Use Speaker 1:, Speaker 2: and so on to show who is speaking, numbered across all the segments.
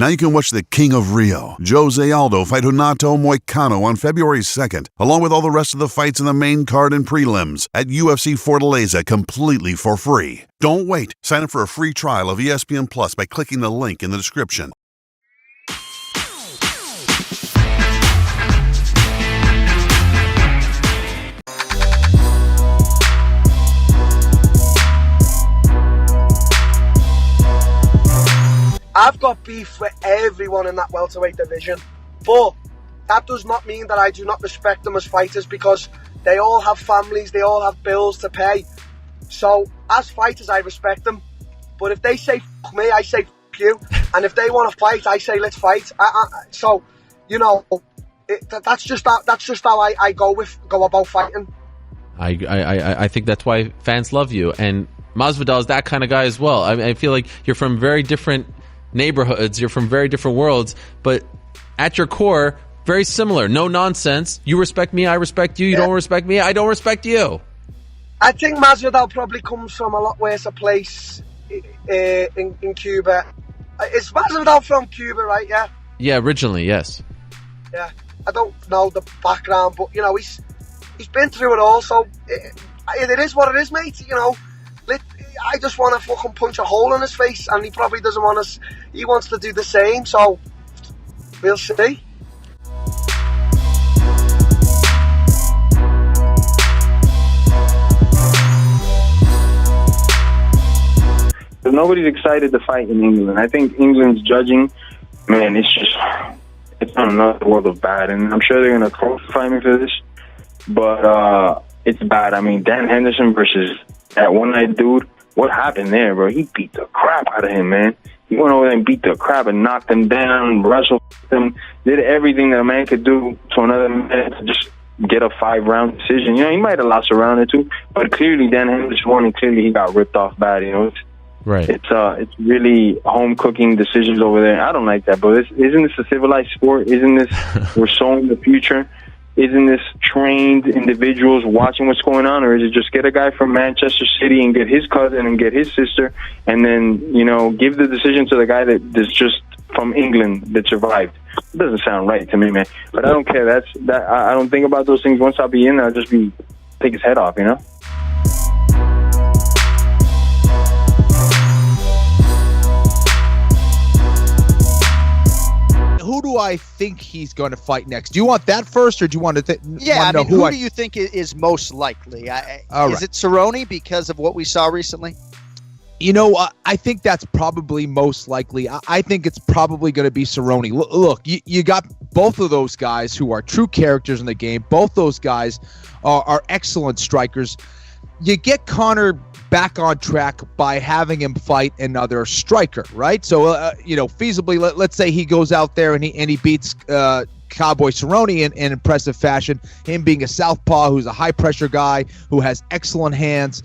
Speaker 1: Now you can watch the King of Rio, Jose Aldo, fight Renato Moicano on February 2nd, along with all the rest of the fights in the main card and prelims at UFC Fortaleza completely for free. Don't wait. Sign up for a free trial of ESPN Plus by clicking the link in the description.
Speaker 2: I've got beef with everyone in that welterweight division, but that does not mean that I do not respect them as fighters, because they all have families, they all have bills to pay. So as fighters, I respect them, but if they say f me, I say f you, and if they want to fight, I say let's fight. So you know, that's just how I go about fighting.
Speaker 3: I think that's why fans love you, and Masvidal is that kind of guy as well. I feel like you're from very different neighborhoods, you're from very different worlds, but at your core, very similar. No nonsense. You respect me, I respect you. You don't respect me, I don't respect you.
Speaker 2: I think Masvidal probably comes from a lot worse a place in Cuba. Is Masvidal from Cuba, right? Yeah,
Speaker 3: originally, yes.
Speaker 2: Yeah, I don't know the background, but you know, he's been through it all, so it is what it is, mate. You know, I just want to fucking punch a hole in his face, and he probably doesn't want us. He wants to do the same, so we'll see.
Speaker 4: Nobody's excited to fight in England. I think England's judging, man, it's on another world of bad, and I'm sure they're going to crucify me for this, but it's bad. I mean, Dan Henderson versus that one-eyed dude, what happened there, bro? He beat the crap out of him, man. He went over there and beat the crap and knocked him down, wrestled him, did everything that a man could do to another man to just get a 5-round decision. You know, he might have lost a round or two, but clearly Dan Henderson won, and clearly he got ripped off bad, you know.
Speaker 3: Right.
Speaker 4: It's really home cooking decisions over there. I don't like that, but isn't this a civilized sport? Isn't this, we're sowing the future? Isn't this trained individuals watching what's going on? Or is it just get a guy from Manchester City and get his cousin and get his sister, and then, you know, give the decision to the guy that's just from England that survived? It doesn't sound right to me, man. But I don't care. I don't think about those things. Once I'll be in, I'll just take his head off, you know?
Speaker 5: Who do I think he's going to fight next? Do you want that first, or do you want to?
Speaker 6: Who do you think is most likely? Is it Cerrone because of what we saw recently?
Speaker 5: You know, I think that's probably most likely. I think it's probably going to be Cerrone. Look, you got both of those guys who are true characters in the game. Both those guys are excellent strikers. You get Conor back on track by having him fight another striker, right? So, you know, feasibly, let's say he goes out there and he beats Cowboy Cerrone in impressive fashion. Him being a southpaw who's a high-pressure guy who has excellent hands,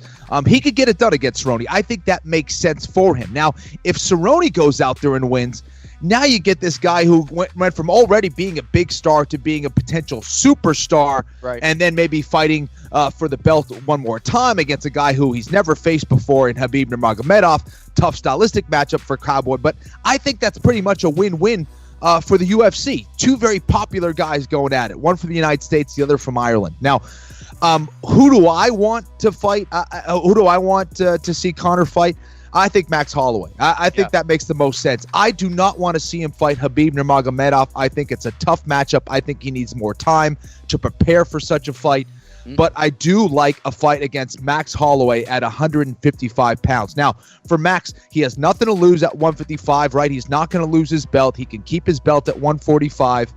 Speaker 5: he could get it done against Cerrone. I think that makes sense for him. Now, if Cerrone goes out there and wins, now you get this guy who went from already being a big star to being a potential superstar,
Speaker 6: right,
Speaker 5: and then maybe fighting for the belt one more time against a guy who he's never faced before in Khabib-McGregor. Tough stylistic matchup for Cowboy, but I think that's pretty much a win-win for the UFC. Two very popular guys going at it, one from the United States, the other from Ireland. Now, who do I want to fight? Who do I want to see Conor fight? I think Max Holloway. I think that makes the most sense. I do not want to see him fight Khabib Nurmagomedov. I think it's a tough matchup. I think he needs more time to prepare for such a fight. But I do like a fight against Max Holloway at 155 pounds. Now, for Max, he has nothing to lose at 155, right? He's not going to lose his belt. He can keep his belt at 145.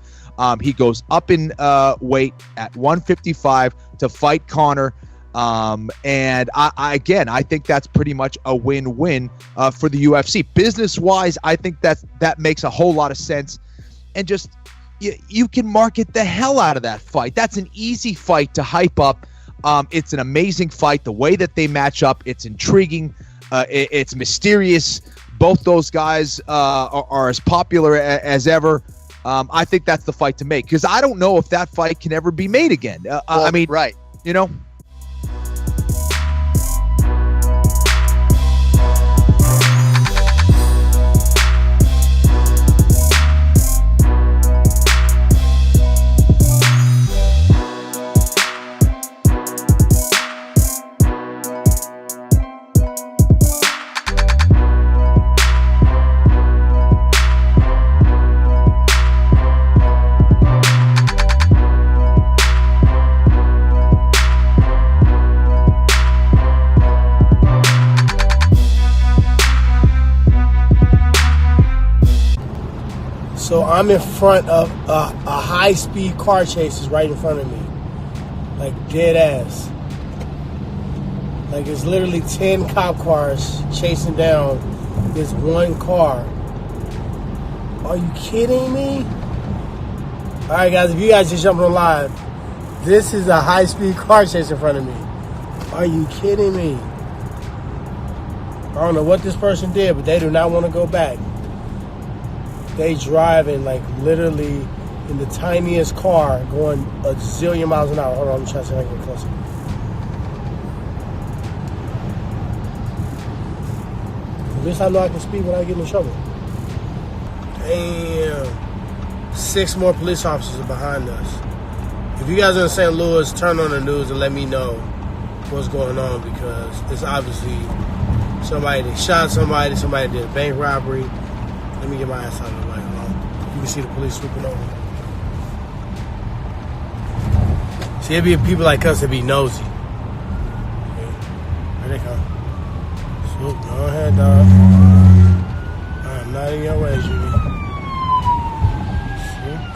Speaker 5: He goes up in weight at 155 to fight Conor. And I think that's pretty much a win-win for the UFC. Business-wise, I think that makes a whole lot of sense. And just you can market the hell out of that fight. That's an easy fight to hype up. It's an amazing fight. The way that they match up, it's intriguing. It's mysterious. Both those guys are as popular as ever. I think that's the fight to make, because I don't know if that fight can ever be made again. I mean,
Speaker 6: right.
Speaker 5: You know?
Speaker 7: So I'm in front of a high-speed car chase is right in front of me. Like dead ass. Like it's literally 10 cop cars chasing down this one car. Are you kidding me? All right, guys, if you guys just jumping on live, this is a high-speed car chase in front of me. Are you kidding me? I don't know what this person did, but they do not want to go back. They driving like literally in the tiniest car going a zillion miles an hour. Hold on, I'm trying to see if I can get closer. At least I know I can speed without getting in trouble. Damn. 6 more police officers are behind us. If you guys are in St. Louis, turn on the news and let me know what's going on, because it's obviously somebody that shot somebody did a bank robbery. Let me get my ass out of the way. You can see the police swooping over. See, it'd be people like us that be nosy. Okay. Here they come. Swoop, go ahead, dog. I'm not in your way, Judy.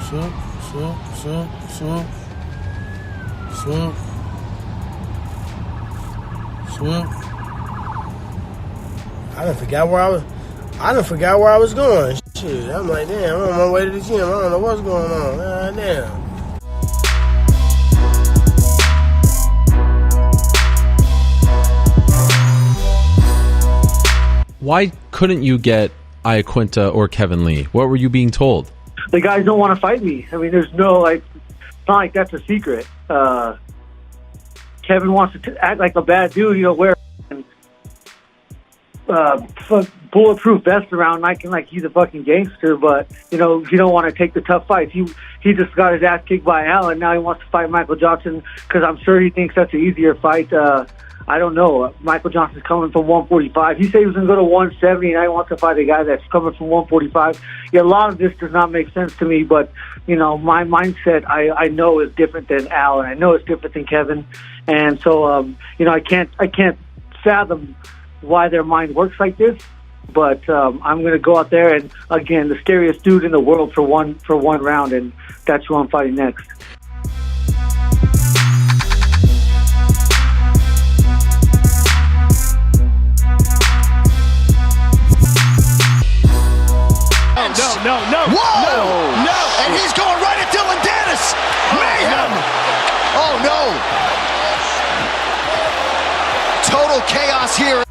Speaker 7: Swoop, swoop, swoop, swoop, swoop, swoop, swoop. I done forgot where I was going. Shit, I'm like, damn, I'm on my way to the gym. I don't know what's going on. Damn.
Speaker 3: Why couldn't you get Iaquinta or Kevin Lee? What were you being told?
Speaker 8: The guys don't want to fight me. I mean, there's no, like, it's not like that's a secret. Kevin wants to act like a bad dude, wear bulletproof vest around, acting like he's a fucking gangster, but, he don't want to take the tough fights. He just got his ass kicked by Allen. Now he wants to fight Michael Johnson because I'm sure he thinks that's an easier fight. I don't know. Michael Johnson's coming from 145. He said he was going to go to 170, and now he wants to fight a guy that's coming from 145. Yeah, a lot of this does not make sense to me, but, my mindset, I know is different than Al, and I know it's different than Kevin. And so, I can't fathom why their mind works like this, but I'm going to go out there and, again, the scariest dude in the world for one round, and that's who I'm fighting next.
Speaker 9: No. Whoa! No! And he's going right at Dylan Dennis! Mayhem! Oh, no! Total chaos here.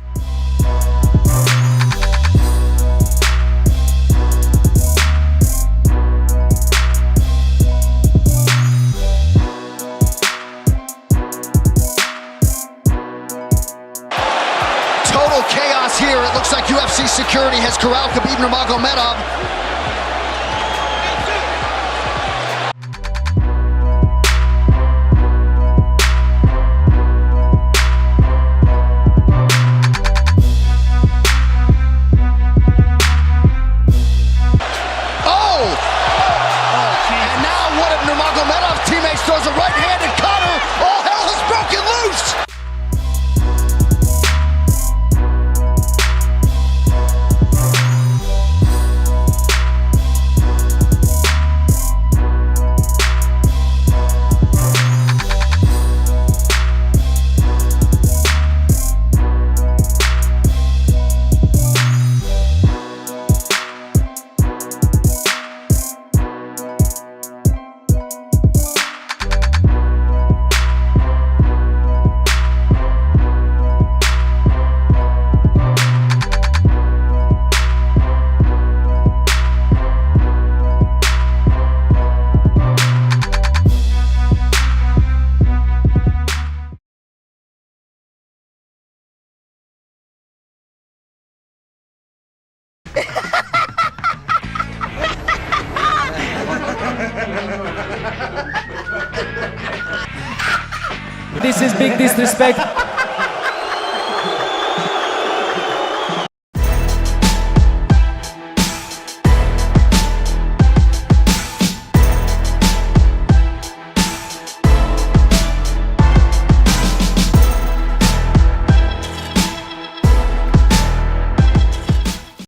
Speaker 9: Total chaos here. It looks like UFC security has corralled Khabib-McGregor. Throws a right hand at Conor. All hell has broken loose.
Speaker 10: This is big disrespect.